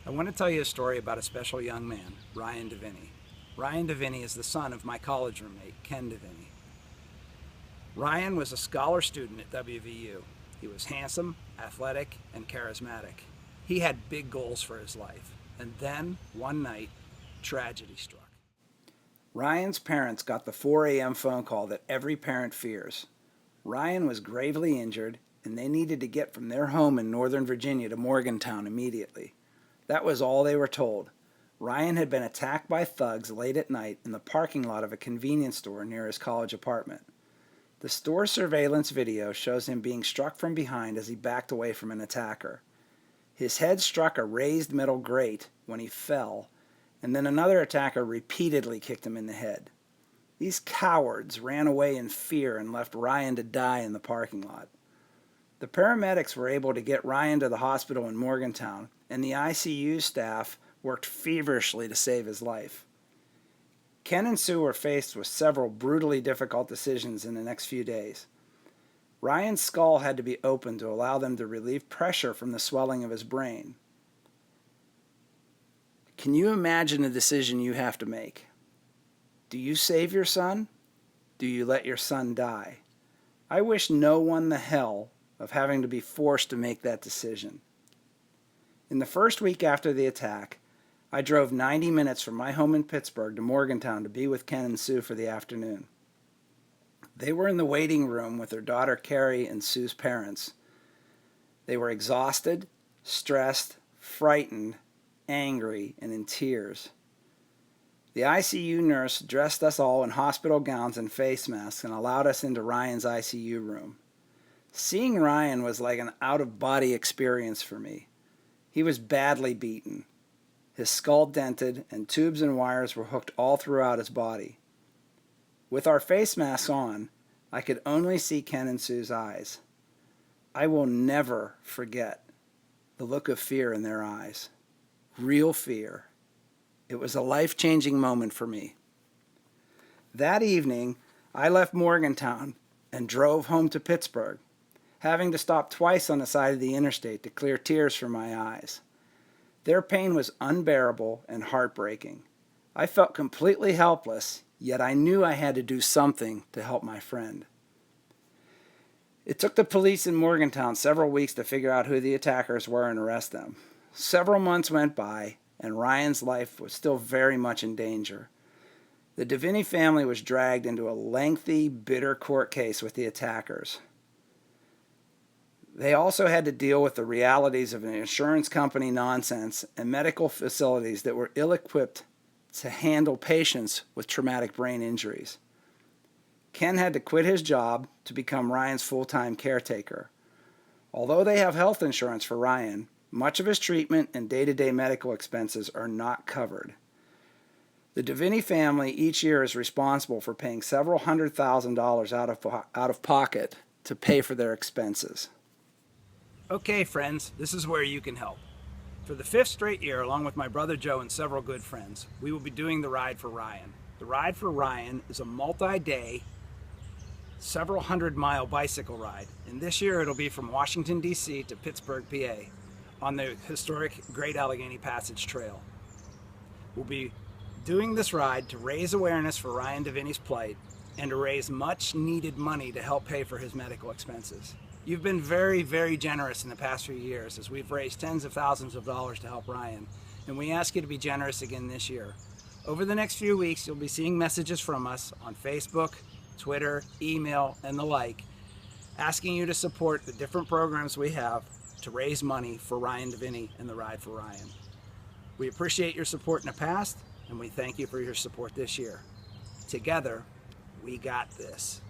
I want to tell you a story about a special young man, Ryan Diviney. Ryan Diviney is the son of my college roommate, Ken Diviney. Ryan was a scholar student at WVU. He was handsome, athletic, and charismatic. He had big goals for his life. And then, one night, tragedy struck. Ryan's parents got the 4 a.m. phone call that every parent fears. Ryan was gravely injured, and they needed to get from their home in Northern Virginia to Morgantown immediately. That was all they were told. Ryan had been attacked by thugs late at night in the parking lot of a convenience store near his college apartment. The store surveillance video shows him being struck from behind as he backed away from an attacker. His head struck a raised metal grate when he fell, and then another attacker repeatedly kicked him in the head. These cowards ran away in fear and left Ryan to die in the parking lot. The paramedics were able to get Ryan to the hospital in Morgantown, and the ICU staff worked feverishly to save his life. Ken and Sue were faced with several brutally difficult decisions in the next few days. Ryan's skull had to be opened to allow them to relieve pressure from the swelling of his brain. Can you imagine the decision you have to make? Do you save your son? Do you let your son die? I wish no one the hell of having to be forced to make that decision. In the first week after the attack, I drove 90 minutes from my home in Pittsburgh to Morgantown to be with Ken and Sue for the afternoon. They were in the waiting room with their daughter Carrie and Sue's parents. They were exhausted, stressed, frightened, angry, and in tears. The ICU nurse dressed us all in hospital gowns and face masks and allowed us into Ryan's ICU room. Seeing Ryan was like an out-of-body experience for me. He was badly beaten. His skull dented, and tubes and wires were hooked all throughout his body. With our face masks on, I could only see Ken and Sue's eyes. I will never forget the look of fear in their eyes. Real fear. It was a life-changing moment for me. That evening, I left Morgantown and drove home to Pittsburgh, having to stop twice on the side of the interstate to clear tears from my eyes. Their pain was unbearable and heartbreaking. I felt completely helpless, yet I knew I had to do something to help my friend. It took the police in Morgantown several weeks to figure out who the attackers were and arrest them. Several months went by, and Ryan's life was still very much in danger. The Diviney family was dragged into a lengthy, bitter court case with the attackers. They also had to deal with the realities of an insurance company nonsense and medical facilities that were ill-equipped to handle patients with traumatic brain injuries. Ken had to quit his job to become Ryan's full-time caretaker. Although they have health insurance for Ryan, much of his treatment and day-to-day medical expenses are not covered. The Diviney family each year is responsible for paying several $100,000 out of pocket to pay for their expenses. Okay, friends, this is where you can help. For the 5th straight year, along with my brother Joe and several good friends, we will be doing the Ride for Ryan. The Ride for Ryan is a multi-day, several hundred-mile bicycle ride, and this year it'll be from Washington, D.C. to Pittsburgh, PA, on the historic Great Allegheny Passage Trail. We'll be doing this ride to raise awareness for Ryan Diviney's plight and to raise much-needed money to help pay for his medical expenses. You've been very, very generous in the past few years as we've raised tens of thousands of dollars to help Ryan, and we ask you to be generous again this year. Over the next few weeks, you'll be seeing messages from us on Facebook, Twitter, email, and the like, asking you to support the different programs we have to raise money for Ryan Diviney and the Ride for Ryan. We appreciate your support in the past, and we thank you for your support this year. Together, we got this.